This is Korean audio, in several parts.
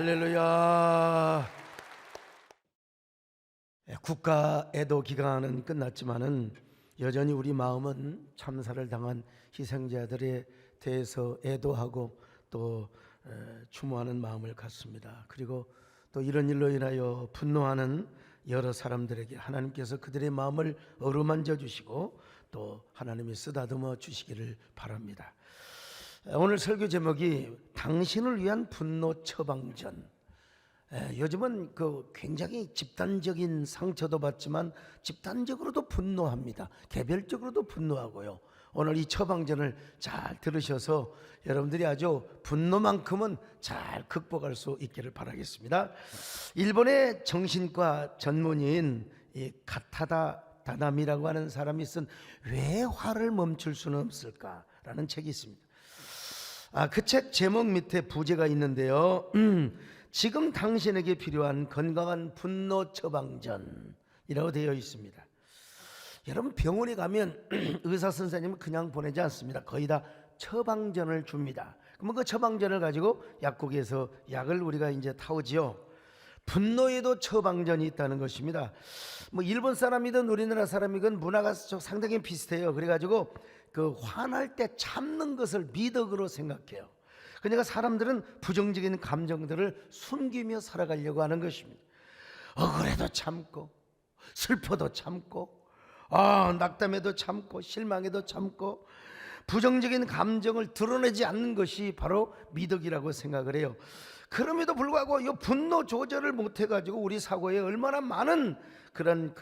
할렐루야. 국가 애도 기간은 끝났지만은 여전히 우리 마음은 참사를 당한 희생자들에 대해서 애도하고 또 추모하는 마음을 갖습니다. 그리고 또 이런 일로 인하여 분노하는 여러 사람들에게 하나님께서 그들의 마음을 어루만져 주시고 또 하나님이 쓰다듬어 주시기를 바랍니다. 오늘 설교 제목이 당신을 위한 분노 처방전. 요즘은 굉장히 집단적인 상처도 받지만 집단적으로도 분노합니다. 개별적으로도 분노하고요. 오늘 이 처방전을 잘 들으셔서 여러분들이 아주 분노만큼은 잘 극복할 수 있기를 바라겠습니다. 일본의 정신과 전문의인 가타다 다나미라고 하는 사람이 쓴 왜 화를 멈출 수는 없을까라는 책이 있습니다. 그 책 제목 밑에 부제가 있는데요. 지금 당신에게 필요한 건강한 분노 처방전이라고 되어 있습니다. 여러분 병원에 가면 의사 선생님은 그냥 보내지 않습니다. 거의 다 처방전을 줍니다. 그러면 그 처방전을 가지고 약국에서 약을 우리가 이제 타오지요. 분노에도 처방전이 있다는 것입니다. 뭐 일본 사람이든 우리나라 사람이든 문화가 상당히 비슷해요. 그래가지고 화날 때 참는 것을 미덕으로 생각해요. 그러니까 사람들은 부정적인 감정들을 숨기며 살아가려고 하는 것입니다. 억울해도 참고, 슬퍼도 참고, 낙담해도 참고, 실망해도 참고, 부정적인 감정을 드러내지 않는 것이 바로 미덕이라고 생각을 해요. 그럼에도 불구하고 이 분노 조절을 못해가지고 우리 사고에 얼마나 많은 그런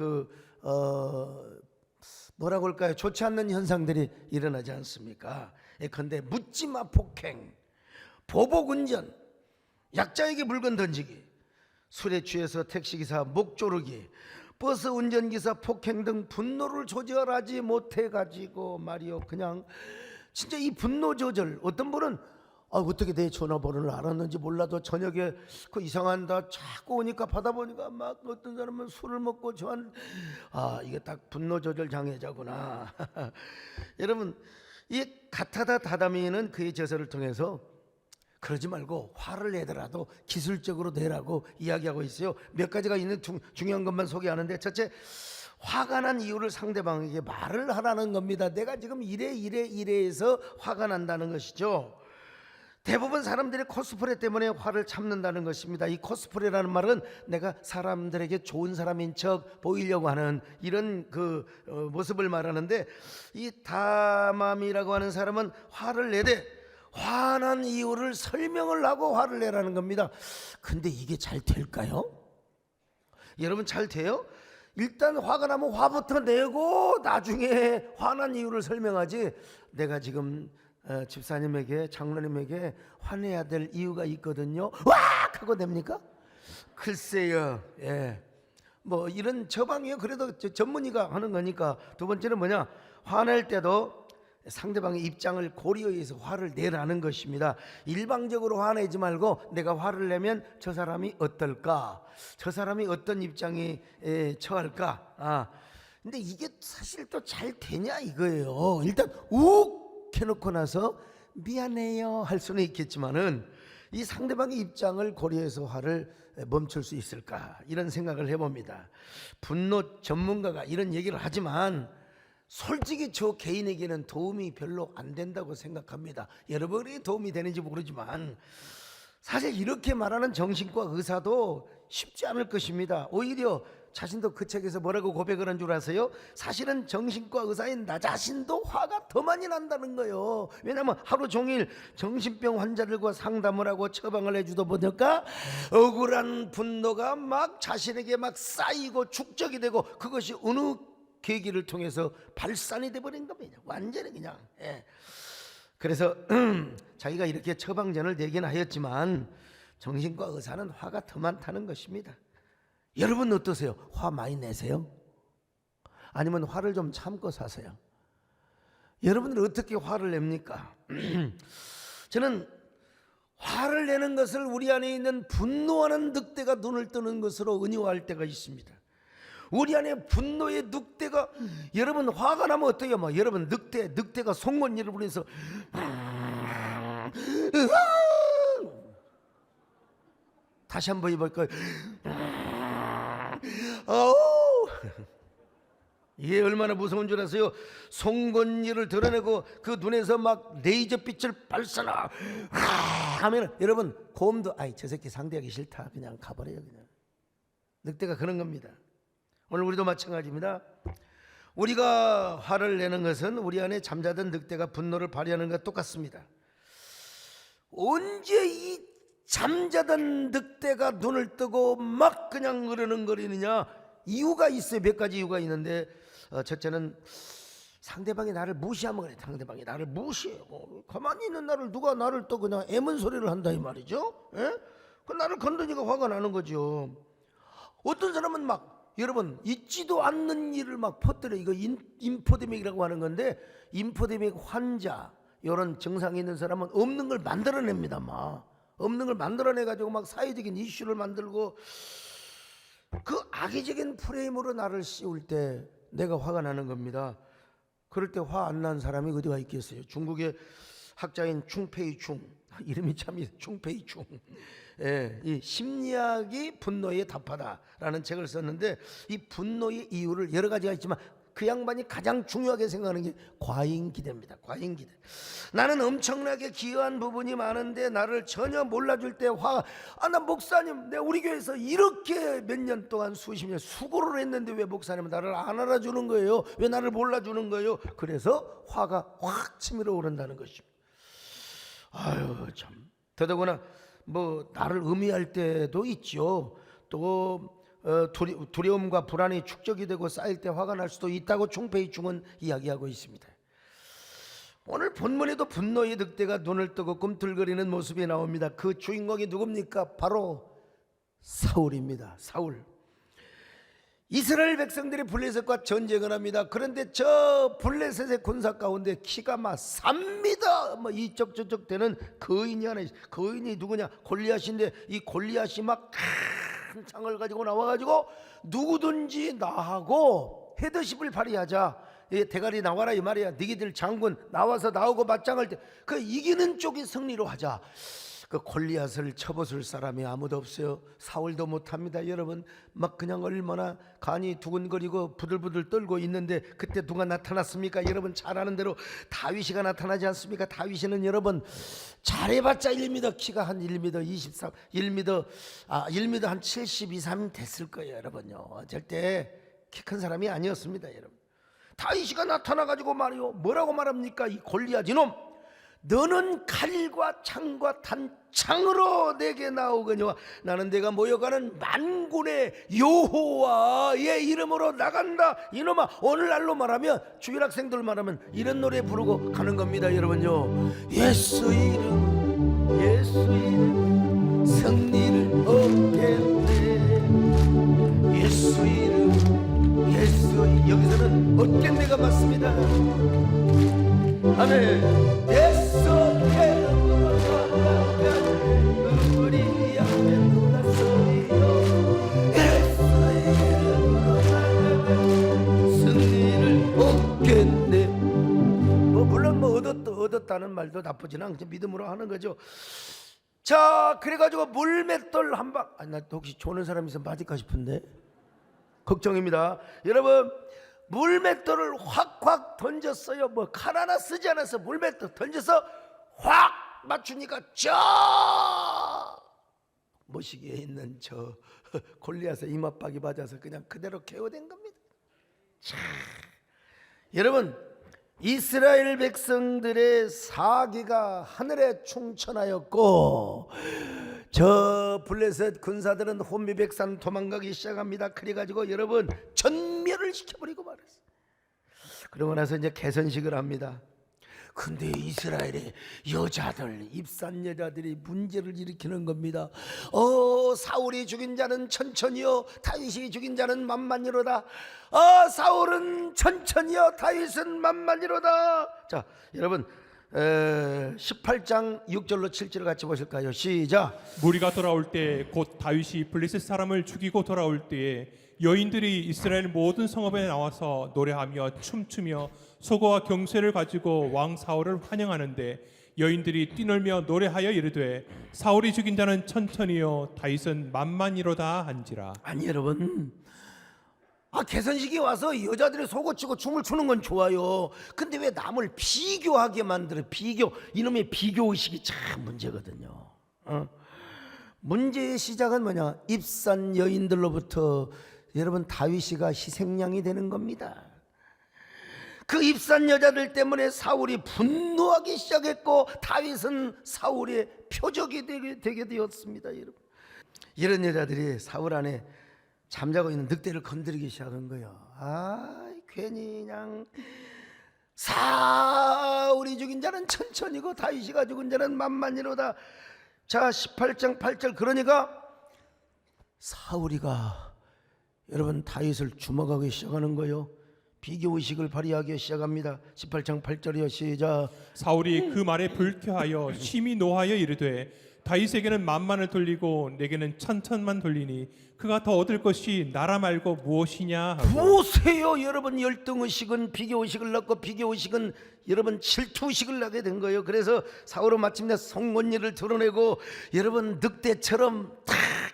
뭐라고 할까요? 좋지 않는 현상들이 일어나지 않습니까? 예컨대 묻지마 폭행, 보복운전, 약자에게 물건 던지기, 술에 취해서 택시기사 목 조르기, 버스 운전기사 폭행 등 분노를 조절하지 못해가지고 말이요, 그냥 진짜 이 분노 조절, 어떤 분은 어떻게 내 전화번호를 알았는지 몰라도 저녁에 그 이상한다 자꾸 오니까 받아보니까 막 어떤 사람은 술을 먹고 저한 이게 딱 분노 조절 장애자구나. 여러분, 이 가타다 다다미는 그의 저서를 통해서 그러지 말고 화를 내더라도 기술적으로 내라고 이야기하고 있어요. 몇 가지가 있는 중요한 것만 소개하는데, 첫째, 화가 난 이유를 상대방에게 말을 하라는 겁니다. 내가 지금 이래해서 화가 난다는 것이죠. 대부분 사람들이 코스프레 때문에 화를 참는다는 것입니다. 이 코스프레라는 말은 내가 사람들에게 좋은 사람인 척 보이려고 하는 이런 모습을 말하는데, 이 다맘이라고 하는 사람은 화를 내되 화난 이유를 설명을 하고 화를 내라는 겁니다. 근데 이게 잘 될까요? 여러분, 잘 돼요? 일단 화가 나면 화부터 내고 나중에 화난 이유를 설명하지, 내가 지금 집사님에게, 장로님에게 화내야 될 이유가 있거든요, 왁 하고 냅니까? 글쎄요. 예. 뭐 이런 처방이요. 그래도 전문의가 하는 거니까. 두 번째는 뭐냐, 화낼 때도 상대방의 입장을 고려해서 화를 내라는 것입니다. 일방적으로 화내지 말고 내가 화를 내면 저 사람이 어떨까, 저 사람이 어떤 입장에 처할까. 근데 이게 사실 또 잘 되냐 이거예요. 일단 욱 해놓고 나서 미안해요 할 수는 있겠지만은, 이 상대방의 입장을 고려해서 화를 멈출 수 있을까, 이런 생각을 해봅니다. 분노 전문가가 이런 얘기를 하지만 솔직히 저 개인에게는 도움이 별로 안 된다고 생각합니다. 여러분이 도움이 되는지 모르지만 사실 이렇게 말하는 정신과 의사도 쉽지 않을 것입니다. 오히려 자신도 그 책에서 뭐라고 고백을 한 줄 아세요? 사실은 정신과 의사인 나 자신도 화가 더 많이 난다는 거예요. 왜냐하면 하루 종일 정신병 환자들과 상담을 하고 처방을 해주다 보니까 억울한 분노가 막 자신에게 막 쌓이고 축적이 되고, 그것이 어느 계기를 통해서 발산이 돼버린 겁니다. 완전히 그냥. 그래서 자기가 이렇게 처방전을 내긴 하였지만 정신과 의사는 화가 더 많다는 것입니다. 여러분 어떠세요? 화 많이 내세요? 아니면 화를 좀 참고 사세요? 여러분들은 어떻게 화를 냅니까? 저는 화를 내는 것을 우리 안에 있는 분노하는 늑대가 눈을 뜨는 것으로 은유할 때가 있습니다. 우리 안에 분노의 늑대가, 여러분 화가 나면 어때요? 여러분 늑대가 송곳니를 부리면서 다시 한번 해볼까요? 이게 얼마나 무서운 줄 아세요? 송곳니를 드러내고 그 눈에서 막 레이저 빛을 발사나 하면 여러분 곰도 저 새끼 상대하기 싫다 그냥 가버려요. 그냥 늑대가 그런 겁니다. 오늘 우리도 마찬가지입니다. 우리가 화를 내는 것은 우리 안에 잠자던 늑대가 분노를 발휘하는 것과 똑같습니다. 언제 이 잠자던 늑대가 눈을 뜨고 막 그냥 으르렁거리느냐? 이유가 있어요. 몇 가지 이유가 있는데, 첫째는 상대방이 나를 무시하면 그래. 상대방이 나를 무시해요. 가만히 있는 누가 나를 또 그냥 애문 소리를 한다 이 말이죠. 그 나를 건드니까 화가 나는 거죠. 어떤 사람은 여러분 있지도 않는 일을 퍼뜨려. 이거 인포데믹이라고 하는 건데, 인포데믹 환자, 이런 증상이 있는 사람은 없는 걸 만들어냅니다. 없는 걸 만들어내가지고 사회적인 이슈를 만들고, 그 악의적인 프레임으로 나를 씌울 때 내가 화가 나는 겁니다. 그럴 때 화 안 난 사람이 어디가 있겠어요? 중국의 학자인 충페이충, 이름이 참 충페이충, 이 심리학이 분노에 답하다라는 책을 썼는데, 이 분노의 이유를 여러 가지가 있지만 그 양반이 가장 중요하게 생각하는 게 과잉기대입니다. 과잉기대. 나는 엄청나게 기여한 부분이 많은데 나를 전혀 몰라줄 때 나 목사님, 내가 우리 교회에서 이렇게 몇 년 동안 수십 년 수고를 했는데 왜 목사님은 나를 안 알아주는 거예요? 왜 나를 몰라주는 거예요? 그래서 화가 확 치밀어 오른다는 것입니다. 참. 더더구나 나를 의미할 때도 있죠. 또 두려움과 불안이 축적이 되고 쌓일 때 화가 날 수도 있다고 충페이충은 이야기하고 있습니다. 오늘 본문에도 분노의 늑대가 눈을 뜨고 꿈틀거리는 모습이 나옵니다. 그 주인공이 누굽니까? 바로 사울입니다. 사울. 이스라엘 백성들이 블레셋과 전쟁을 합니다. 그런데 저 블레셋의 군사 가운데 키가 막 3m 뭐 이쪽 저쪽 되는 거인이 하나 있어요. 거인이 누구냐? 골리앗인데 이 골리앗이 막 큰 창을 가지고 나와가지고 누구든지 나하고 헤드십을 발휘하자, 대가리 나와라 이 말이야. 너희들 장군 나와서 나오고 맞짱할 때 그 이기는 쪽이 승리로 하자. 그 골리앗을 쳐부술 사람이 아무도 없어요. 사울도 못합니다. 여러분 막 그냥 얼마나 간이 두근거리고 부들부들 떨고 있는데 그때 누가 나타났습니까? 여러분 잘 아는 대로 다윗이가 나타나지 않습니까? 다윗이는 여러분 잘해봤자 1m, 키가 한 1m 23, 1m 한 72, 3 됐을 거예요. 여러분요, 절대 키 큰 사람이 아니었습니다. 여러분 다윗이가 나타나가지고 말이요, 뭐라고 말합니까? 이 골리앗 이놈, 너는 칼과 창과 단창으로 내게 나오거니와 나는 내가 모여가는 만군의 여호와의 이름으로 나간다. 이놈아, 오늘날로 말하면 주일학생들 말하면 이런 노래 부르고 가는 겁니다. 여러분요, 예수 이름, 예수 이름 승리를 얻겠네. 예수 이름, 예수 이름. 여기서는 얻겠네가 맞습니다. 아멘. 예수 이름으로 나가면 우리 앞에 누가 서리요. 예수 이름으로 나가면 승리를 얻겠네. 물론 얻었다는 말도 나쁘지는 않죠. 믿음으로 하는 거죠. 자, 그래가지고 물맷돌 한 방. 나 혹시 조는 사람 있으면 맞을까 싶은데 걱정입니다. 여러분 물맷돌을 확확 던졌어요. 뭐 칼 하나 쓰지 않아서 물맷돌 던져서 확 맞추니까 저 모시기에 있는 저 골리앗의 이마박이 맞아서 그냥 그대로 KO된 겁니다. 자, 여러분 이스라엘 백성들의 사기가 하늘에 충천하였고 저 블레셋 군사들은 혼미백산 도망가기 시작합니다. 그래가지고 여러분 전멸을 시켜버리고 말았어요. 그러고 나서 이제 개선식을 합니다. 근데 이스라엘의 여자들, 입산 여자들이 문제를 일으키는 겁니다. 사울이 죽인 자는 천천히요, 다윗이 죽인 자는 만만이로다. 사울은 천천히요, 다윗은 만만이로다. 자, 여러분 18장 6절로 7절을 같이 보실까요? 시작. 무리가 돌아올 때 곧 다윗이 블레셋 사람을 죽이고 돌아올 때에 여인들이 이스라엘 모든 성읍에 나와서 노래하며 춤추며 소고와 경쇠를 가지고 왕 사울을 환영하는데 여인들이 뛰놀며 노래하여 이르되 사울이 죽인 자는 천천히요 다윗은 만만이로다 한지라. 아니 여러분, 개선식이 와서 여자들이 속옷치고 춤을 추는 건 좋아요. 근데 왜 남을 비교하게 만들어? 이놈의 비교의식이 참 문제거든요. 문제의 시작은 뭐냐? 입산 여인들로부터 여러분 다윗이가 희생양이 되는 겁니다. 그 입산 여자들 때문에 사울이 분노하기 시작했고 다윗은 사울의 표적이 되게 되었습니다. 여러분, 이런 여자들이 사울 안에 잠자고 있는 늑대를 건드리기 시작한 거예요. 괜히 그냥 사울이 죽인 자는 천천히고 다윗이가 죽은 자는 만만이로다. 자, 18장 8절. 그러니까 사울이가 여러분 다윗을 주먹하기 시작하는 거예요. 비교의식을 발휘하기 시작합니다. 18장 8절이요. 시작. 사울이 그 말에 불쾌하여 심히 노하여 이르되 다윗에게는 만만을 돌리고 내게는 천천만 돌리니 그가 더 얻을 것이 나라 말고 무엇이냐 하고. 보세요 여러분, 열등의식은 비교의식을 낳고 비교의식은 여러분 질투의식을 낳게 된 거예요. 그래서 사울은 마침내 송곳니를 드러내고 여러분 늑대처럼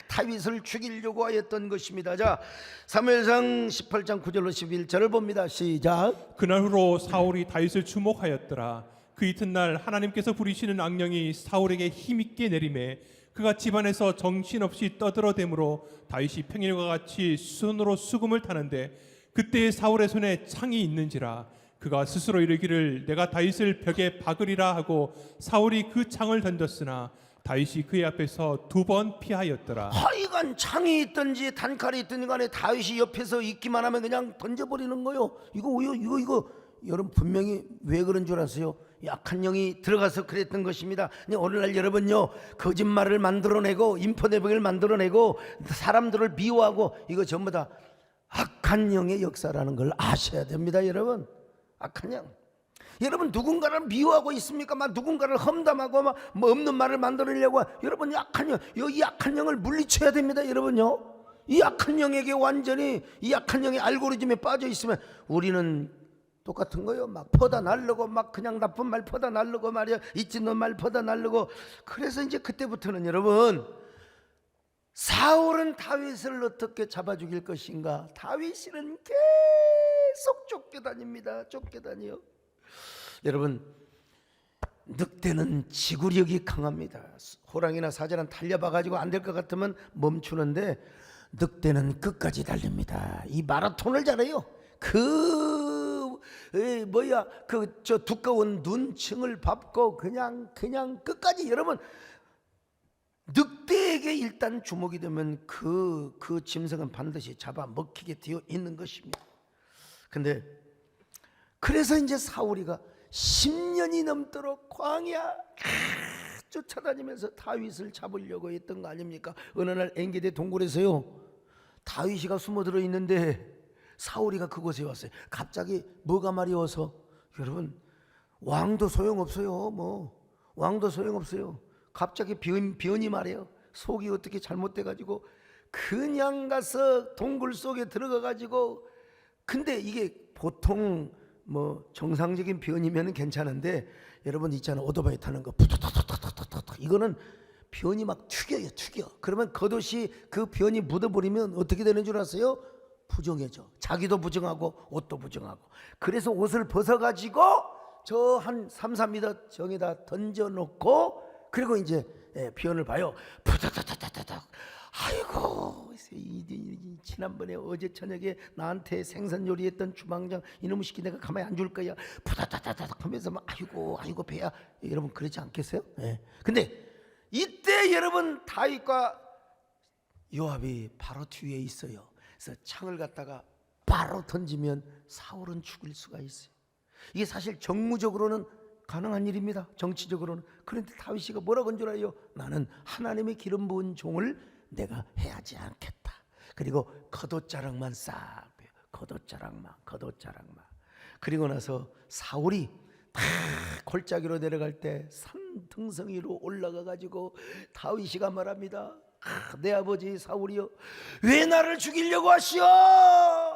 다윗을 죽이려고 하였던 것입니다. 자, 사무엘상 18장 9절로 11절을 봅니다. 시작. 그날 후로 사울이 다윗을 주목하였더라. 그 이튿날 하나님께서 부리시는 악령이 사울에게 힘있게 내림에 그가 집안에서 정신없이 떠들어대므로 다윗이 평일과 같이 손으로 수금을 타는데 그때에 사울의 손에 창이 있는지라. 그가 스스로 이르기를 내가 다윗을 벽에 박으리라 하고 사울이 그 창을 던졌으나 다윗이 그의 앞에서 2번 피하였더라. 하여간 창이 있든지 단칼이 있든지 간에 다윗이 옆에서 있기만 하면 그냥 던져버리는 거요. 이거 여러분 분명히 왜 그런 줄 아세요? 약한 영이 들어가서 그랬던 것입니다. 근데 오늘날 여러분요, 거짓말을 만들어내고 인포대백을 만들어내고 사람들을 미워하고 이거 전부 다 악한 영의 역사라는 걸 아셔야 됩니다. 여러분, 악한 영. 여러분 누군가를 미워하고 있습니까? 막 누군가를 험담하고 막 뭐 없는 말을 만들어내려고. 여러분 약한 영, 이 약한 영을 물리쳐야 됩니다. 여러분요, 이 약한 영에게 완전히 이 약한 영의 알고리즘에 빠져 있으면 우리는 똑같은 거요. 막 퍼다 날르고 막 그냥 나쁜 말 퍼다 날르고 말이야, 있지 너 말 퍼다 날르고. 그래서 이제 그때부터는 여러분, 사울은 다윗을 어떻게 잡아 죽일 것인가? 다윗은 계속 쫓겨다닙니다. 쫓겨다녀요. 여러분, 늑대는 지구력이 강합니다. 호랑이나 사자는 달려봐가지고 안 될 것 같으면 멈추는데 늑대는 끝까지 달립니다. 이 마라톤을 잘해요. 저 두꺼운 눈층을 밟고 그냥 끝까지. 여러분, 늑대에게 일단 주목이 되면 그 짐승은 반드시 잡아 먹히게 되어 있는 것입니다. 근데 그래서 이제 사울이가 10년이 넘도록 광야 쫓아다니면서 다윗을 잡으려고 했던 거 아닙니까? 어느 날 엔게디 동굴에서요, 다윗이가 숨어들어 있는데 사울이가 그곳에 왔어요. 갑자기 뭐가 마려워서. 여러분, 왕도 소용없어요. 왕도 소용없어요. 갑자기 변이 말이에요. 속이 어떻게 잘못돼가지고 그냥 가서 동굴 속에 들어가가지고. 근데 이게 보통 정상적인 변이면 괜찮은데, 여러분 있잖아요, 오토바이 타는 거 푸드드드드드드, 이거는 변이 막 튀겨요. 그러면 겉옷이 그 변이 묻어버리면 어떻게 되는 줄 아세요? 부정해져. 자기도 부정하고 옷도 부정하고. 그래서 옷을 벗어가지고 저 한 3-4m 정에다 던져놓고, 그리고 이제 변을 봐요. 푸드드드드드. 아이고, 지난번에 어제 저녁에 나한테 생선 요리했던 주방장 이놈의 시키 내가 가만히 안 줄 거야. 푸다다다닥 하면서 막 아이고 배야. 여러분 그러지 않겠어요? 네. 근데 이때 여러분, 다윗과 요압이 바로 뒤에 있어요. 그래서 창을 갖다가 바로 던지면 사울은 죽일 수가 있어요. 이게 사실 정무적으로는 가능한 일입니다. 정치적으로는. 그런데 다윗이가 뭐라고 한 줄 알아요? 나는 하나님의 기름 부은 종을 내가 해하지 않겠다. 그리고 겉옷자락만 싹 빼요. 겉옷자락만. 그리고 나서 사울이 막 골짜기로 내려갈 때 산등성이로 올라가 가지고 다윗이가 말합니다. 내 아버지 사울이여, 왜 나를 죽이려고 하시오?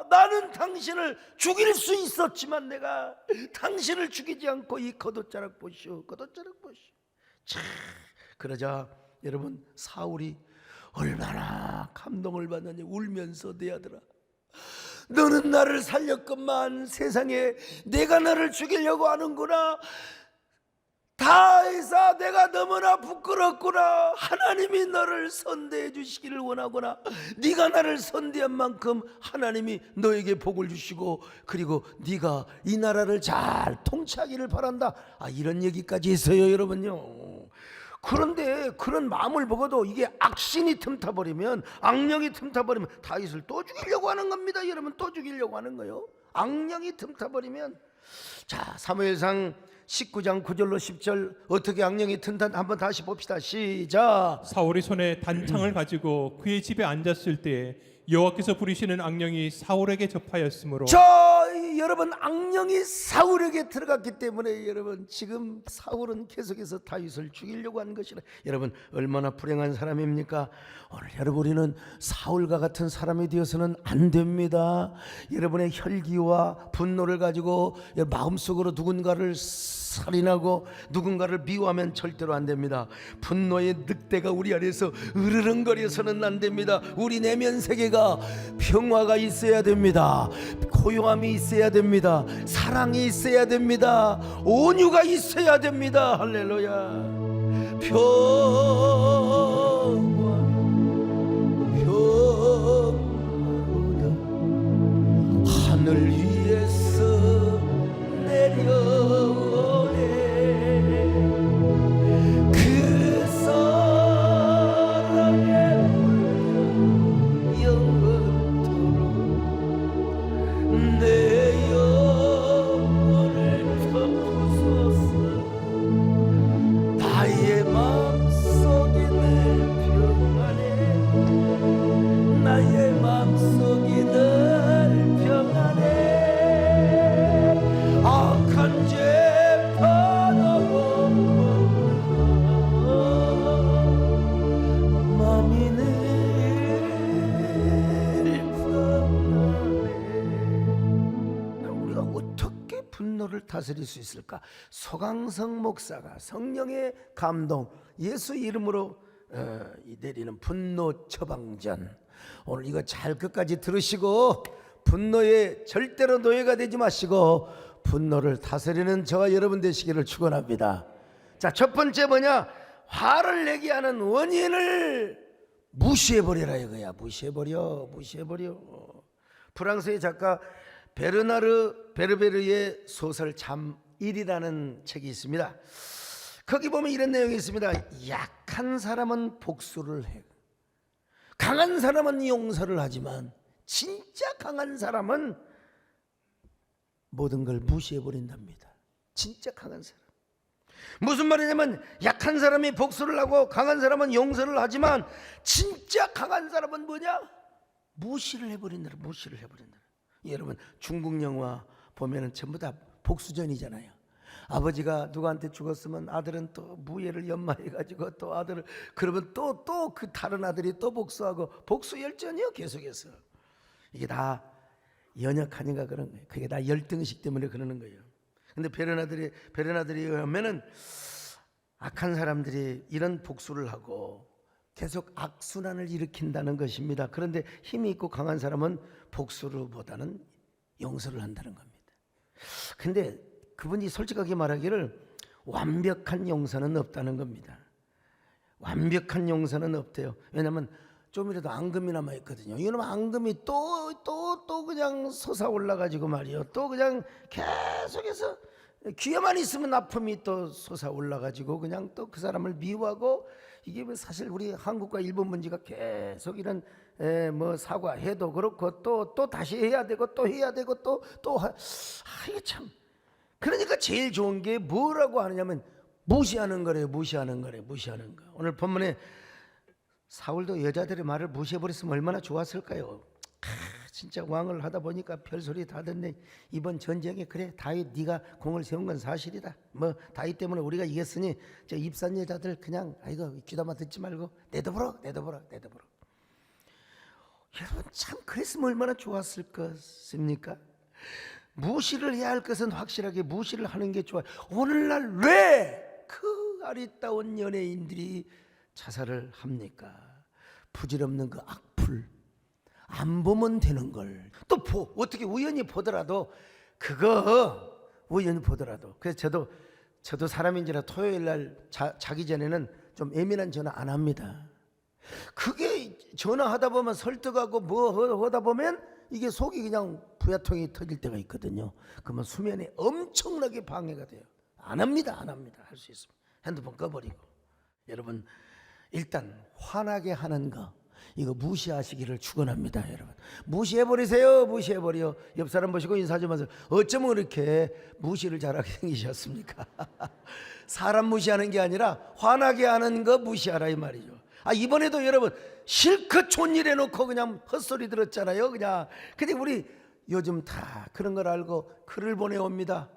나는 당신을 죽일 수 있었지만 내가 당신을 죽이지 않고 이 겉옷자락 보시오. 그러자 여러분, 사울이 얼마나 감동을 받느냐. 울면서 내 아들아, 너는 나를 살렸건만 세상에 내가 너를 죽이려고 하는구나. 다윗아, 내가 너무나 부끄럽구나. 하나님이 너를 선대해 주시기를 원하구나. 네가 나를 선대한 만큼 하나님이 너에게 복을 주시고, 그리고 네가 이 나라를 잘 통치하기를 바란다. 이런 얘기까지 했어요. 여러분요, 그런데 그런 마음을 먹어도 이게 악신이 틈타버리면, 악령이 틈타버리면 다윗을 또 죽이려고 하는 겁니다. 여러분, 또 죽이려고 하는 거예요. 악령이 틈타버리면. 자, 사무엘상 19장 9절로 10절 어떻게 악령이 틈탄, 한번 다시 봅시다. 시작. 사울이 손에 단창을 가지고 그의 집에 앉았을 때에 여호와께서 부리시는 악령이 사울에게 접하였으므로. 여러분, 악령이 사울에게 들어갔기 때문에 여러분, 지금 사울은 계속해서 다윗을 죽이려고 하는 것이라. 여러분, 얼마나 불행한 사람입니까? 오늘 여러분, 우리는 사울과 같은 사람이 되어서는 안 됩니다. 여러분의 혈기와 분노를 가지고 마음속으로 누군가를 살인하고 누군가를 미워하면 절대로 안 됩니다. 분노의 늑대가 우리 안에서 으르렁거려서는 안 됩니다. 우리 내면 세계가 평화가 있어야 됩니다. 고요함이 있어야 됩니다. 사랑이 있어야 됩니다. 온유가 있어야 됩니다. 할렐루야. 하늘 위에서 내려오네 그 사랑의 영원토록 내 영혼 다스릴 수 있을까? 소강성 목사가 성령의 감동, 예수 이름으로 내리는 분노 처방전, 오늘 이거 잘 끝까지 들으시고 분노에 절대로 노예가 되지 마시고 분노를 다스리는 저와 여러분 되시기를 축원합니다. 자, 첫 번째 뭐냐? 화를 내게 하는 원인을 무시해버리라 이거야. 무시해버려. 프랑스의 작가 베르나르 베르베르의 소설 잠1이라는 책이 있습니다. 거기 보면 이런 내용이 있습니다. 약한 사람은 복수를 해, 강한 사람은 용서를 하지만 진짜 강한 사람은 모든 걸 무시해버린답니다. 진짜 강한 사람. 무슨 말이냐면 약한 사람이 복수를 하고 강한 사람은 용서를 하지만 진짜 강한 사람은 뭐냐? 무시를 해버린다. 여러분 중국 영화 보면은 전부 다 복수전이잖아요. 아버지가 누구한테 죽었으면 아들은 또 무예를 연마해가지고 또 아들을, 그러면 또 그 다른 아들이 또 복수하고, 복수 열전이요 계속해서. 이게 다 연약하니까 그런 거예요. 그게 다 열등의식 때문에 그러는 거예요. 근데 베르나들이 하면은 악한 사람들이 이런 복수를 하고 계속 악순환을 일으킨다는 것입니다. 그런데 힘이 있고 강한 사람은 복수보다는 용서를 한다는 겁니다. 근데 그분이 솔직하게 말하기를 완벽한 용서는 없다는 겁니다. 완벽한 용서는 없대요. 왜냐하면 좀이라도 앙금이 남아있거든요. 이놈 앙금이 또 그냥 솟아올라가지고 말이요, 또 그냥 계속해서 귀에만 있으면 아픔이 또 솟아올라가지고 그냥 또 그 사람을 미워하고, 이게 사실 우리 한국과 일본 문제가 계속 이런 뭐 사과해도 그렇고 또 다시 해야 되고 또 해야 되고 이게 참, 그러니까 제일 좋은 게 뭐라고 하느냐면 무시하는 거래요. 무시하는 거. 오늘 본문에 사울도 여자들의 말을 무시해버렸으면 얼마나 좋았을까요? 진짜 왕을 하다 보니까 별소리 다 듣네. 이번 전쟁에 그래 다윗 네가 공을 세운 건 사실이다. 뭐 다윗 때문에 우리가 이겼으니 저 입산 여자들 그냥 아이고 귀담아 듣지 말고 내둬버려. 여러분 참 그랬으면 얼마나 좋았을 것입니까? 무시를 해야 할 것은 확실하게 무시를 하는 게 좋아요. 오늘날 왜 그 아리따운 연예인들이 자살을 합니까? 부질없는 그 악플, 안 보면 되는 걸 또 어떻게 우연히 보더라도 그래서 저도 사람인지라 토요일 날 자기 전에는 좀 예민한 전화 안 합니다. 그게 전화하다 보면 설득하고 뭐 하다 보면 이게 속이 그냥 부야통이 터질 때가 있거든요. 그러면 수면에 엄청나게 방해가 돼요. 안 합니다. 할 수 있습니다. 핸드폰 꺼버리고. 여러분 일단 화나게 하는 거 이거 무시하시기를 축원합니다. 여러분 무시해버리세요. 옆 사람 보시고 인사 좀 하세요. 어쩌면 그렇게 무시를 잘하게 생기셨습니까? 사람 무시하는 게 아니라 화나게 하는 거 무시하라 이 말이죠. 이번에도 여러분 실컷 좋은 일 해놓고 그냥 헛소리 들었잖아요. 그냥. 근데 우리 요즘 다 그런 걸 알고 글을 보내옵니다.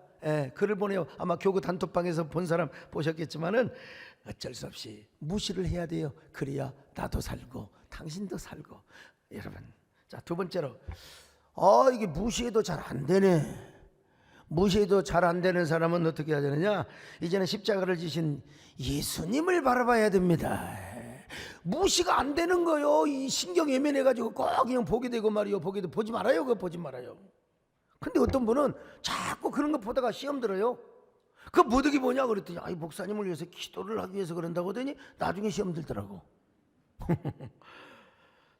글을 보내요. 아마 교구 단톡방에서 본 사람 보셨겠지만은 어쩔 수 없이 무시를 해야 돼요. 그래야 나도 살고 당신도 살고. 여러분 자, 두 번째로 이게 무시해도 잘 안 되네. 무시해도 잘 안 되는 사람은 어떻게 해야 되느냐? 이제는 십자가를 지신 예수님을 바라봐야 됩니다. 무시가 안 되는 거요. 이 신경 예민해가지고 꼭 그냥 보게 되고 말이요. 보지 말아요. 그거 보지 말아요. 근데 어떤 분은 자꾸 그런 거 보다가 시험 들어요. 그 모독이 뭐냐 그랬더니 목사님을 위해서 기도를 하기 위해서 그런다고 하더니 나중에 시험 들더라고.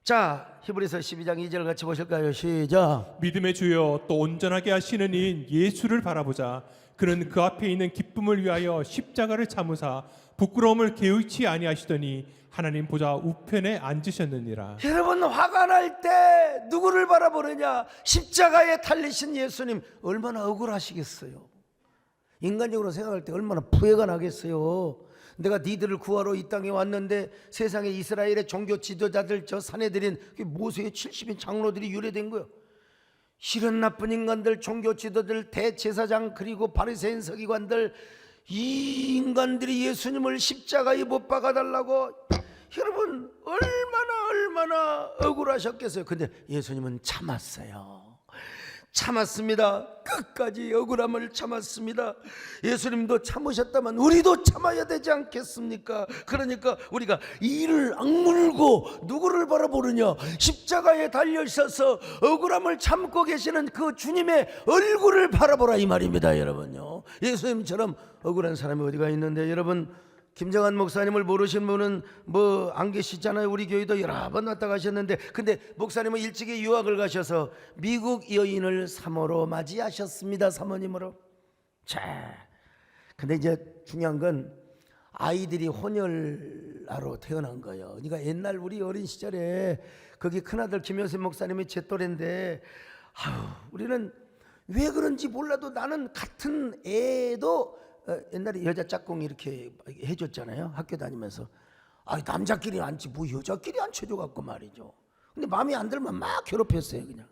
자, 히브리서 12장 2절 같이 보실까요? 시작. 믿음의 주여 또 온전하게 하시는 이인 예수를 바라보자. 그는 그 앞에 있는 기쁨을 위하여 십자가를 참으사 부끄러움을 개의치 아니하시더니 하나님 보좌 우편에 앉으셨느니라. 여러분 화가 날 때 누구를 바라보느냐? 십자가에 달리신 예수님. 얼마나 억울하시겠어요. 인간적으로 생각할 때 얼마나 부해가 나겠어요. 내가 니들을 구하러 이 땅에 왔는데 세상에 이스라엘의 종교 지도자들 저 사내들인 모세의 70인 장로들이 유래된 거예요. 실은 나쁜 인간들, 종교 지도들, 대제사장, 그리고 바리새인 서기관들, 이 인간들이 예수님을 십자가에 못 박아달라고. 여러분 얼마나 억울하셨겠어요. 근데 예수님은 참았어요. 참았습니다. 끝까지 억울함을 참았습니다. 예수님도 참으셨다면 우리도 참아야 되지 않겠습니까? 그러니까 우리가 이를 악물고 누구를 바라보느냐? 십자가에 달려 있어서 억울함을 참고 계시는 그 주님의 얼굴을 바라보라 이 말입니다. 여러분요, 예수님처럼 억울한 사람이 어디가 있는데, 여러분 김정한 목사님을 모르신 분은 뭐 안 계시잖아요. 우리 교회도 여러 번 왔다 가셨는데, 근데 목사님은 일찍이 유학을 가셔서 미국 여인을 사모로 맞이하셨습니다. 사모님으로. 자, 근데 이제 중요한 건 아이들이 혼혈아로 태어난 거예요. 그러니까 옛날 우리 어린 시절에 거기 큰아들 김효세 목사님이 제 또래인데, 우리는 왜 그런지 몰라도 나는 같은 애도 옛날에 여자 짝꿍이 이렇게 해줬잖아요. 학교 다니면서. 남자끼리 앉지 뭐 여자끼리 앉혀줘갖고 말이죠. 근데 마음에 안 들면 막 괴롭혔어요 그냥.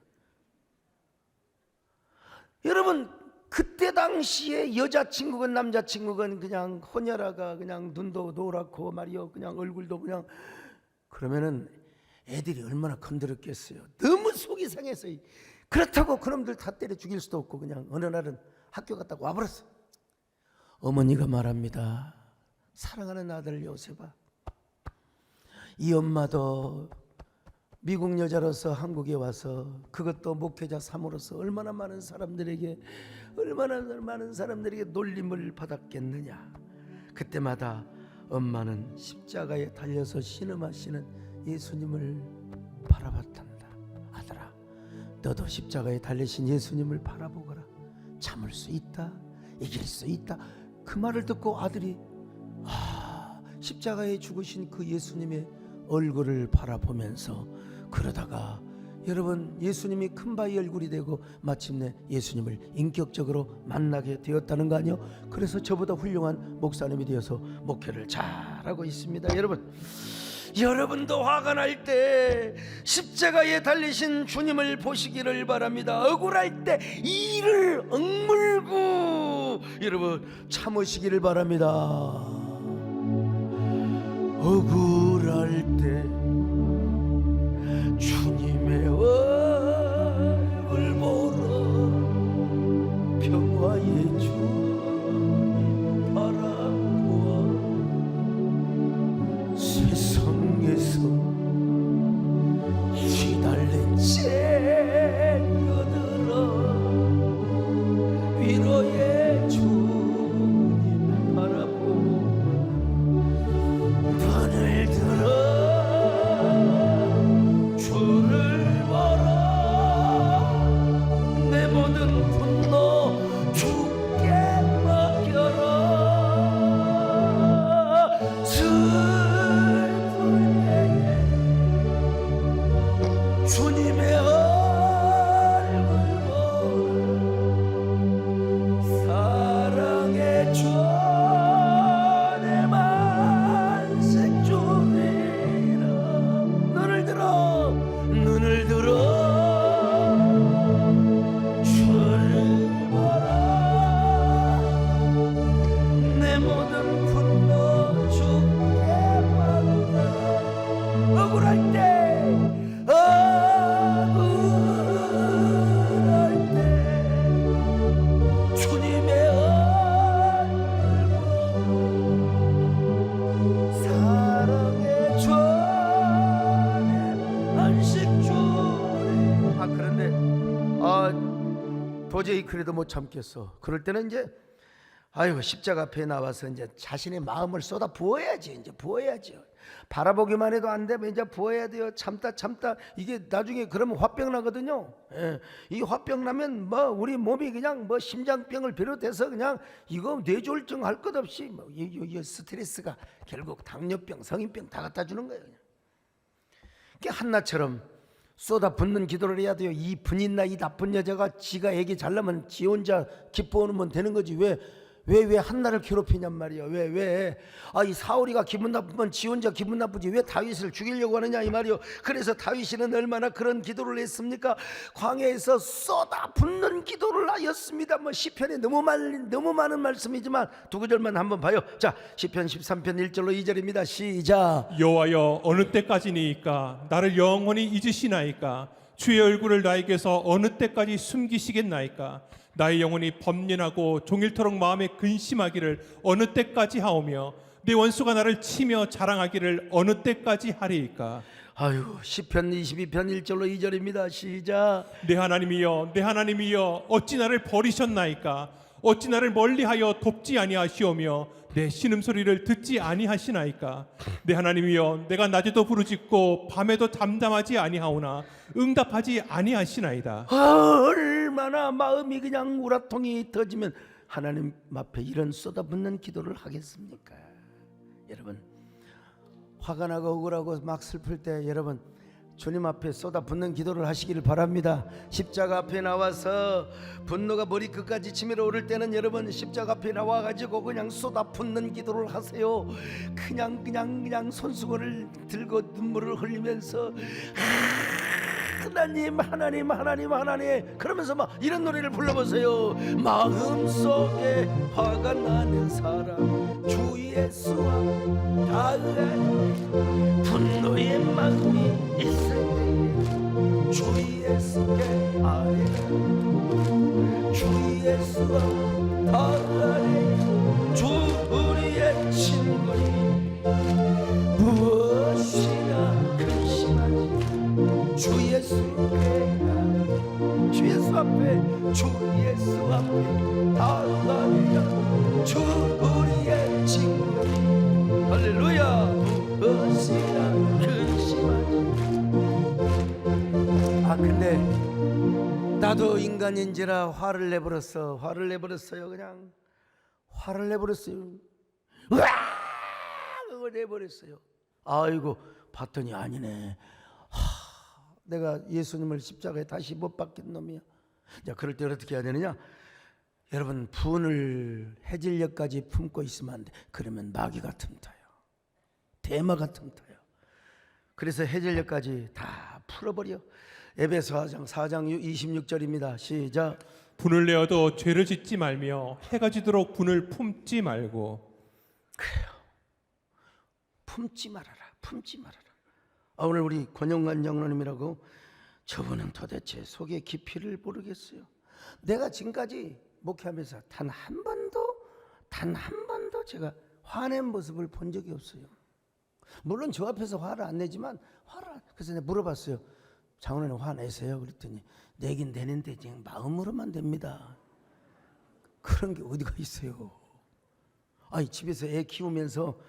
여러분 그때 당시에 여자친구건 남자친구건 그냥 혼혈아가 그냥 눈도 노랗고 말이요, 그냥 얼굴도 그냥, 그러면은 애들이 얼마나 건드렸겠어요. 너무 속이 상해서. 그렇다고 그놈들 다 때려 죽일 수도 없고 그냥 어느 날은 학교 갔다가 와버렸어. 어머니가 말합니다. 사랑하는 아들 요셉아, 이 엄마도 미국 여자로서 한국에 와서 그것도 목회자 삼으로서 얼마나 많은 사람들에게 놀림을 받았겠느냐. 그때마다 엄마는 십자가에 달려서 신음하시는 예수님을 바라봤단다. 아들아, 너도 십자가에 달리신 예수님을 바라보거라. 참을 수 있다, 이길 수 있다. 그 말을 듣고 아들이 십자가에 죽으신 그 예수님의 얼굴을 바라보면서, 그러다가 여러분 예수님이 큰 바위 얼굴이 되고 마침내 예수님을 인격적으로 만나게 되었다는 거 아니요? 그래서 저보다 훌륭한 목사님이 되어서 목회를 잘하고 있습니다. 여러분도 화가 날 때 십자가에 달리신 주님을 보시기를 바랍니다. 억울할 때 이를 억물고 여러분 참으시기를 바랍니다. 억울할 때 주님의 얼굴 보러 평화의 주님 바라보아 세상에서 휘달린 쟁여들어 위로의 주님 바라보고 눈을 들어 주를 보라. 내 모든 분노 주께 맡겨라. 슬플 때에 주님의 얼굴 보라. 사랑의 주 내 만색 주리라. 눈을 들어 주를 보라. 내 모든 분노 주께 맡겨라. 억울할 때 주님의 얼굴 사랑의 주 안식 주리. 그런데 도저히 그래도 못 참겠어. 그럴 때는 이제 십자가 앞에 나와서 이제 자신의 마음을 쏟아 부어야지. 이제 부어야죠. 바라보기만 해도 안 되면 이제 부어야 돼요. 참다 이게 나중에 그러면 화병 나거든요. 이 화병 나면 우리 몸이 그냥 심장병을 비롯해서 그냥 이거 뇌졸중 할 것 없이 이 스트레스가 결국 당뇨병, 성인병 다 갖다 주는 거예요. 그냥. 한나처럼 쏟아 붓는 기도를 해야 돼요. 이 분인나 이 나쁜 여자가 지가 애기 잘나면 지 혼자 기뻐하면 되는 거지. 왜 한나를 괴롭히냔 말이야. 이 사울이가 기분 나쁘면 지 혼자 기분 나쁘지 왜 다윗을 죽이려고 하느냐 이 말이요. 그래서 다윗이는 얼마나 그런 기도를 했습니까? 광야에서 쏟아 붓는 기도를 하였습니다. 시편에 너무 많은 말씀이지만 두 구절만 한번 봐요. 자, 시편 13편 1절로 2절입니다. 시작. 여호와여 어느 때까지니까 나를 영원히 잊으시나이까? 주의 얼굴을 나에게서 어느 때까지 숨기시겠나이까? 나의 영혼이 범련하고 종일토록 마음에 근심하기를 어느 때까지 하오며 내 원수가 나를 치며 자랑하기를 어느 때까지 하리이까? 아유, 시편 22편 1절로 2절입니다. 시작. 내 하나님이여, 내 하나님이여, 어찌 나를 버리셨나이까? 어찌 나를 멀리하여 돕지 아니하시오며 내 신음소리를 듣지 아니하시나이까? 내 하나님이여, 내가 낮에도 부르짖고 밤에도 잠잠하지 아니하오나 응답하지 아니하시나이다. 얼마나 마음이 그냥 우라통이 터지면 하나님 앞에 이런 쏟아붓는 기도를 하겠습니까? 여러분, 화가 나고 억울하고 막 슬플 때 여러분 주님 앞에 쏟아붓는 기도를 하시기를 바랍니다. 십자가 앞에 나와서 분노가 머리끝까지 치밀어 오를 때는 여러분 십자가 앞에 나와가지고 그냥 쏟아붓는 기도를 하세요. 그냥 손수건을 들고 눈물을 흘리면서 하나님 그러면서 막 이런 노래를 불러보세요. 마음속에 화가 나는 사람 주 예수와 닿으라. 분노의 마음이 있을 때에 주 예수께 아뢰라. 주 예수와 닿으라. 주 우리의 친구니 무엇이나 근심하지. 주 예수 앞에 주 예수 앞에 닿으라. 주 우리의 친구. 할렐루야. 무엇이나 근심하지. 근데 나도 인간인지라 화를 내버렸어요. 그냥 화를 내버렸어요. 그걸 내버렸어요. 아이고 봤더니 아니네. 내가 예수님을 십자가에 다시 못 박힌 놈이야. 자, 그럴 때 어떻게 해야 되느냐? 여러분, 분을 해질녘까지 품고 있으면 안 돼. 그러면 마귀가 틈타요. 대마가 틈타요. 그래서 해질녘까지 다 풀어버려. 에베소 4장 26절입니다. 시작. 분을 내어도 죄를 짓지 말며 해가 지도록 분을 품지 말고. 그래요. 품지 말아라. 오늘 우리 권영관 장로님이라고 저분은 도대체 속의 깊이를 모르겠어요. 내가 지금까지 목회하면서 단 한 번도 제가 화낸 모습을 본 적이 없어요. 물론 저 앞에서 화를 안 내지만 그래서 내가 물어봤어요. 장로님 화 내세요? 그랬더니 내긴 내는데 그냥 마음으로만 됩니다. 그런 게 어디가 있어요? 집에서 애 키우면서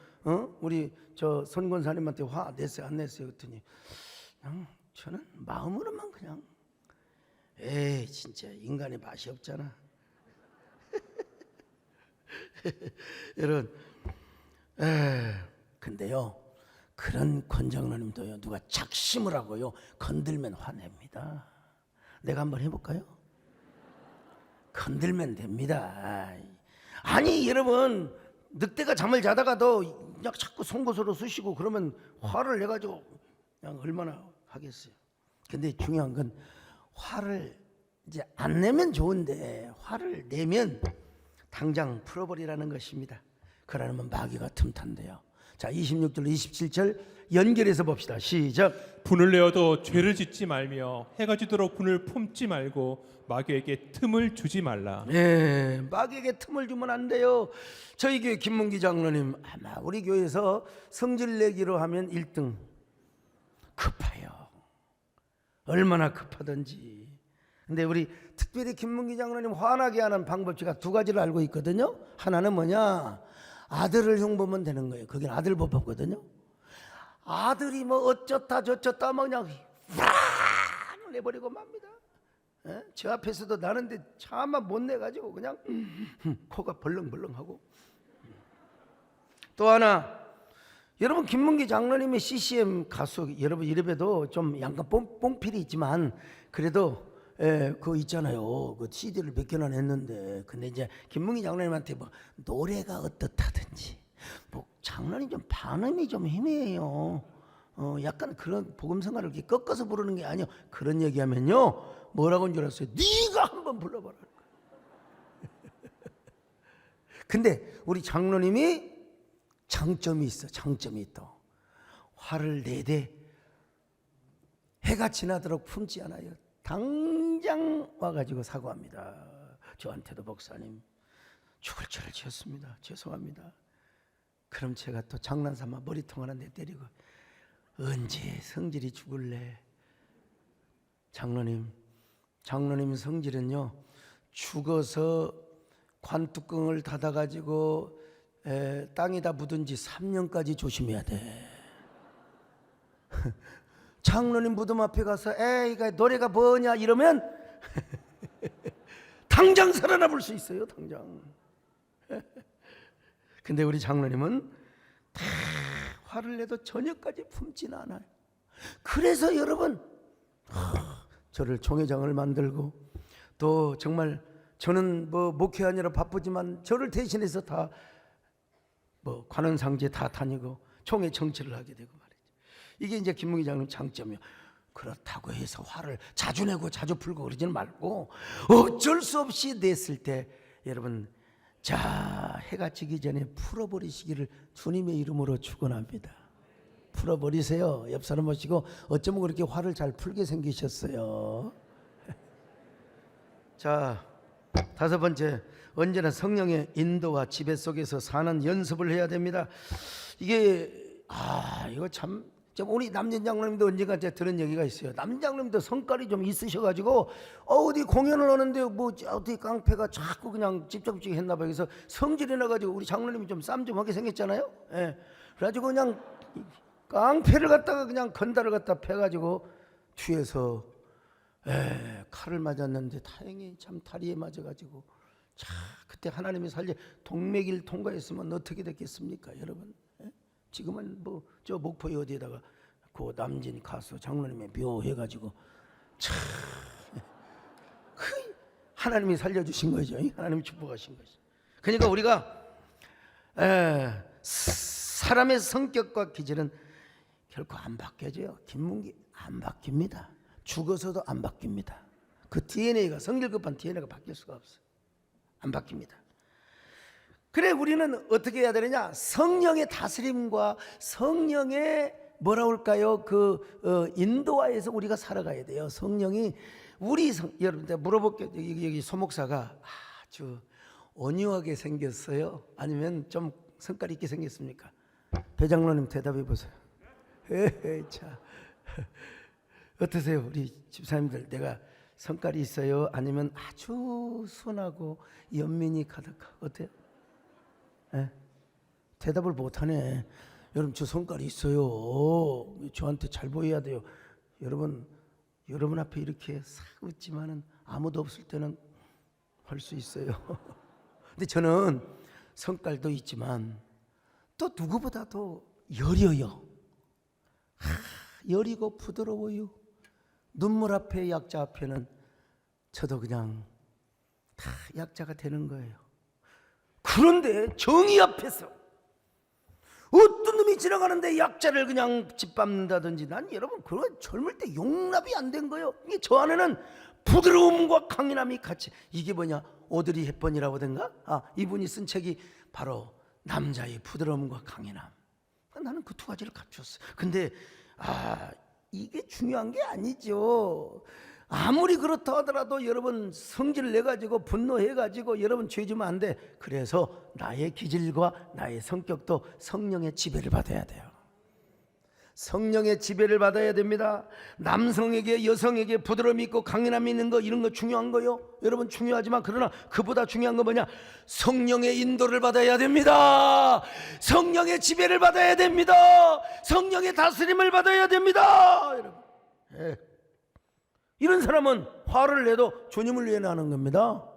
우리 저 손권사님한테 화 냈어요? 안 냈어요? 그랬더니 그냥 저는 마음으로만 그냥 진짜 인간의 맛이 없잖아. 여러분, 근데요 그런 권장로님도요 누가 작심을 하고요 건들면 화냅니다. 내가 한번 해볼까요? 건들면 됩니다. 아니 여러분, 늑대가 잠을 자다가도 그냥 자꾸 송곳으로 쑤시고 그러면 화를 내가지고 그냥 얼마나 하겠어요. 근데 중요한 건 화를 이제 안 내면 좋은데 화를 내면 당장 풀어버리라는 것입니다. 그러면 마귀가 틈탄대요. 자, 26절 27절 연결해서 봅시다. 시작. 분을 내어도 죄를 짓지 말며 해가 지도록 분을 품지 말고 마귀에게 틈을 주지 말라. 네, 마귀에게 틈을 주면 안 돼요. 저희 교회 김문기 장로님 아마 우리 교회에서 성질 내기로 하면 1등. 급해요. 얼마나 급하든지. 근데 우리 특별히 김문기 장로님 화나게 하는 방법 제가 두 가지를 알고 있거든요. 하나는 뭐냐? 아들을 흉보면 되는 거예요. 그게 아들 법이거든요. 아들이 뭐 어쩌다 저쩌다 뭐 그냥 팍 내버리고 맙니다. 저 앞에서도 나는데 차마 못 내가지고 그냥 코가 벌렁벌렁하고. 또 하나, 여러분 김문기 장로님의 CCM 가수 여러분 이름에도 좀 약간 뽕필이 있지만 그래도 그거 있잖아요. 그 CD를 몇 개나 냈는데 근데 이제 김문기 장로님한테 뭐 노래가 어떻다든지 뭐 장로님 좀 발음이 좀 희미해요. 약간 그런 복음성가를 이렇게 꺾어서 부르는 게 아니요. 그런 얘기하면요 뭐라고 한 줄 알았어요? 네가 한번 불러봐라. 근데 우리 장로님이 장점이 있어. 장점이 있다. 화를 내되 해가 지나도록 품지 않아요. 당장 와가지고 사과합니다. 저한테도 목사님 죽을 죄를 지었습니다. 죄송합니다. 그럼 제가 또 장난삼아 머리통 하나 내때리고 언제 성질이 죽을래? 장로님 성질은요 죽어서 관뚜껑을 닫아가지고 땅에다 묻은 지 3년까지 조심해야 돼. 장로님 무덤 앞에 가서 에이 노래가 뭐냐 이러면 당장 살아나 볼 수 있어요. 당장. 근데 우리 장로님은 다 화를 내도 저녁까지 품지는 않아요. 그래서 여러분 저를 총회장을 만들고 또 정말 저는 뭐 목회하느라 바쁘지만 저를 대신해서 다 뭐 관원상제 다 다니고 총회 정치를 하게 되고 말이죠. 이게 이제 김문기 장로님 장점이에요. 그렇다고 해서 화를 자주 내고 자주 풀고 그러지는 말고 어쩔 수 없이 냈을 때 여러분 자 해가 지기 전에 풀어버리시기를 주님의 이름으로 축원합니다. 풀어버리세요. 옆 사람 보시고 어쩌면 그렇게 화를 잘 풀게 생기셨어요. 자, 다섯 번째, 언제나 성령의 인도와 지배 속에서 사는 연습을 해야 됩니다. 이게 이거 참 우리 남진 장로님도 언젠가 제가 들은 얘기가 있어요. 남진 장로님도 성깔이 좀 있으셔가지고 어디 공연을 하는데 뭐 어디 깡패가 자꾸 그냥 찝쩍찝쩍 했나 봐요. 그래서 성질이 나가지고 우리 장로님이 좀 쌈 좀 하게 생겼잖아요. 예. 그래가지고 그냥 깡패를 갖다가 그냥 건달을 갖다 패가지고 뒤에서 칼을 맞았는데 다행히 참 다리에 맞아가지고 자 그때 하나님이 살려 동맥일 통과했으면 어떻게 됐겠습니까, 여러분? 지금은 뭐 저 목포 어디에다가 그 남진 가수 장로님의 묘 해가지고 참 하나님이 살려주신 거죠. 하나님이 축복하신 거죠. 그러니까 우리가 사람의 성격과 기질은 결코 안 바뀌어져요. 김문기 안 바뀝니다. 죽어서도 안 바뀝니다. 그 DNA가 성질급한 DNA가 바뀔 수가 없어요. 안 바뀝니다. 그래 우리는 어떻게 해야 되느냐? 성령의 다스림과 성령의 뭐라 할까요? 인도하에서 우리가 살아가야 돼요. 성령이 여러분들 물어볼게요. 여기 소목사가 아주 온유하게 생겼어요? 아니면 좀 성깔 있게 생겼습니까? 배장로님 대답해 보세요. 자 어떠세요? 우리 집사님들 내가 성깔이 있어요? 아니면 아주 순하고 연민이 가득하고 어때요? 대답을 못하네. 여러분 저 성깔이 있어요. 저한테 잘 보여야 돼요. 여러분 앞에 이렇게 싹 웃지만은 아무도 없을 때는 할 수 있어요. 근데 저는 성깔도 있지만 또 누구보다도 여려요. 여리고 부드러워요. 눈물 앞에 약자 앞에는 저도 그냥 다 약자가 되는 거예요. 그런데 정의 앞에서 어떤 놈이 지나가는데 약자를 그냥 짓밟는다든지 난 여러분 그런 젊을 때 용납이 안 된 거예요. 이게 저 안에는 부드러움과 강인함이 같이 이게 뭐냐 오드리 헵번이라고든가 이분이 쓴 책이 바로 남자의 부드러움과 강인함. 나는 그 두 가지를 갖췄어. 근데 이게 중요한 게 아니죠. 아무리 그렇다 하더라도 여러분 성질을 내가지고 분노해가지고 여러분 죄 지면 안 돼. 그래서 나의 기질과 나의 성격도 성령의 지배를 받아야 돼요. 성령의 지배를 받아야 됩니다. 남성에게 여성에게 부드러움이 있고 강인함이 있는 거 이런 거 중요한 거요. 여러분 중요하지만 그러나 그보다 중요한 건 뭐냐? 성령의 인도를 받아야 됩니다. 성령의 지배를 받아야 됩니다. 성령의 다스림을 받아야 됩니다. 여러분. 이런 사람은 화를 내도 주님을 위해 나는 겁니다.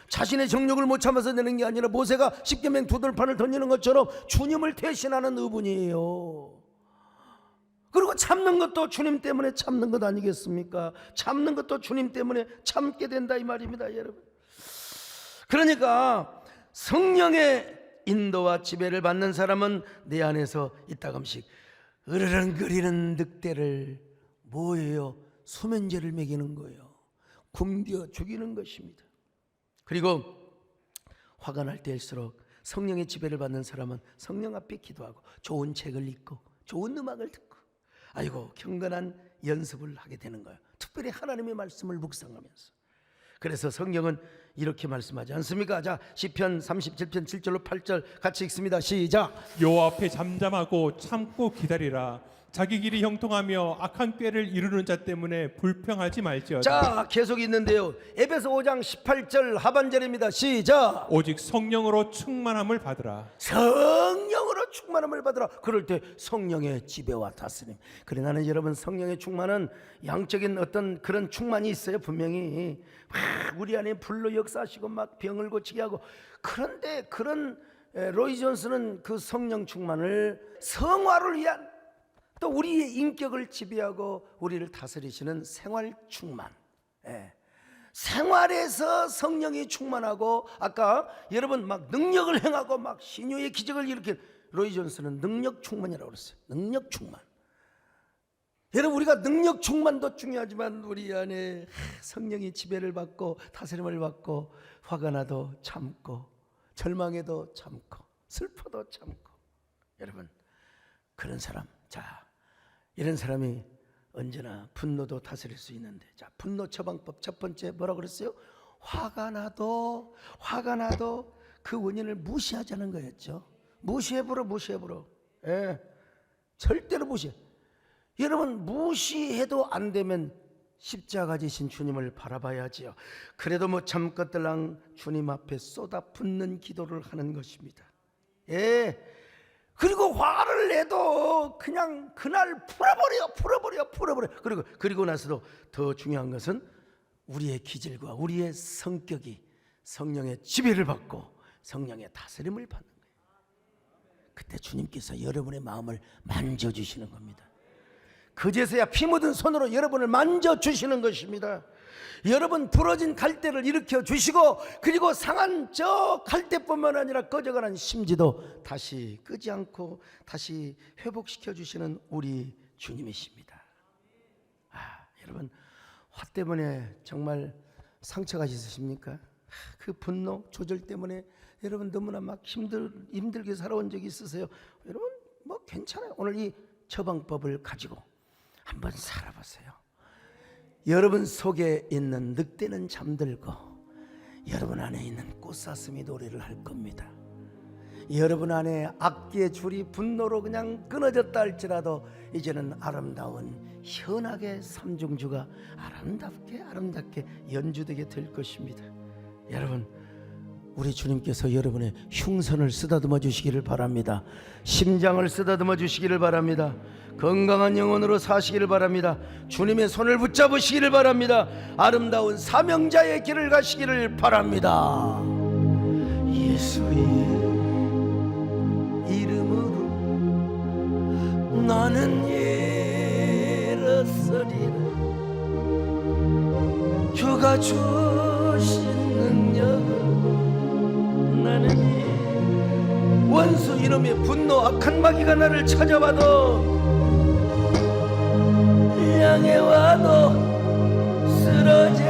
자신의 정욕을 못 참아서 내는 게 아니라 모세가 십계명 두 돌판을 던지는 것처럼 주님을 대신하는 의분이에요. 그리고 참는 것도 주님 때문에 참는 것 아니겠습니까? 참는 것도 주님 때문에 참게 된다 이 말입니다, 여러분. 그러니까 성령의 인도와 지배를 받는 사람은 내 안에서 이따금씩 으르렁거리는 늑대를 뭐예요? 수면제를 먹이는 거예요. 굶겨 죽이는 것입니다. 그리고 화가 날 때일수록 성령의 지배를 받는 사람은 성령 앞에 기도하고 좋은 책을 읽고 좋은 음악을 듣고 아이고 경건한 연습을 하게 되는 거예요. 특별히 하나님의 말씀을 묵상하면서. 그래서 성경은 이렇게 말씀하지 않습니까? 자, 시편 37편 7절로 8절 같이 읽습니다. 시작. 여호와 앞에 잠잠하고 참고 기다리라. 자기 길이 형통하며 악한 꾀를 이루는 자 때문에 불평하지 말지어다. 자, 계속 있는데요. 에베소 5장 18절 하반절입니다. 시작. 오직 성령으로 충만함을 받으라. 성령으로 충만함을 받으라. 그럴 때 성령의 지배와 다스림. 그래, 나는 여러분 성령의 충만은 양적인 어떤 그런 충만이 있어요. 분명히 막 우리 안에 불로 역사하시고 막 병을 고치게 하고. 그런데 그런 로이 존스는 그 성령 충만을 성화를 위한, 또 우리의 인격을 지배하고 우리를 다스리시는 생활 충만, 생활에서 성령이 충만하고, 아까 여러분 막 능력을 행하고 막 신유의 기적을 일으킨 로이 존스는 능력 충만이라고 그랬어요. 능력 충만. 여러분, 우리가 능력 충만도 중요하지만 우리 안에 성령이 지배를 받고 다스림을 받고, 화가 나도 참고, 절망해도 참고, 슬퍼도 참고. 여러분, 그런 사람, 자, 이런 사람이 언제나 분노도 다스릴 수 있는데, 자, 분노 처방법 첫 번째 뭐라고 그랬어요? 화가 나도 그 원인을 무시하자는 거였죠. 무시해버려. 절대로 무시해. 여러분, 무시해도 안 되면 십자가 지신 주님을 바라봐야지요. 그래도 못 참것들랑 주님 앞에 쏟아붓는 기도를 하는 것입니다. 그리고 화를 내도 그냥 그날 풀어버려. 그리고 나서도 더 중요한 것은 우리의 기질과 우리의 성격이 성령의 지배를 받고 성령의 다스림을 받는 거예요. 그때 주님께서 여러분의 마음을 만져주시는 겁니다. 그제서야 피 묻은 손으로 여러분을 만져주시는 것입니다. 여러분 부러진 갈대를 일으켜 주시고, 그리고 상한 저 갈대뿐만 아니라 꺼져가는 심지도 다시 끄지 않고 다시 회복시켜 주시는 우리 주님이십니다. 여러분, 화 때문에 정말 상처가 있으십니까? 그 분노 조절 때문에 여러분 너무나 막 힘들게 살아온 적이 있으세요? 여러분 뭐 괜찮아요. 오늘 이 처방법을 가지고 한번 살아보세요. 여러분 속에 있는 늑대는 잠들고 여러분 안에 있는 꽃사슴이 노래를 할 겁니다. 여러분 안에 악기의 줄이 분노로 그냥 끊어졌다 할지라도 이제는 아름다운 현악의 삼중주가 아름답게 연주되게 될 것입니다. 여러분, 우리 주님께서 여러분의 흉선을 쓰다듬어 주시기를 바랍니다. 심장을 쓰다듬어 주시기를 바랍니다. 건강한 영혼으로 사시기를 바랍니다. 주님의 손을 붙잡으시기를 바랍니다. 아름다운 사명자의 길을 가시기를 바랍니다. 예수의 이름으로 나는 일어서리라. 주가 주신 능력으로 나는 원수 이놈의 분노 악한 마귀가 나를 찾아와도 향해 와도 쓰러지지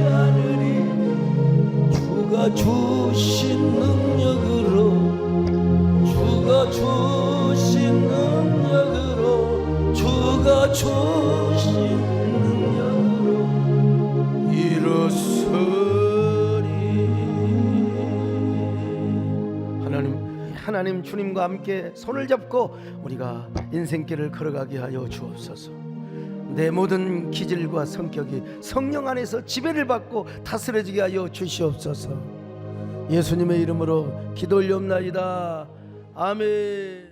않으리. 주가 주신 능력으로 일어서리. 하나님 주님과 함께 손을 잡고 우리가 인생길을 걸어가게 하여 주옵소서. 내 모든 기질과 성격이 성령 안에서 지배를 받고 다스려지게 하여 주시옵소서. 예수님의 이름으로 기도 올리옵나이다. 아멘.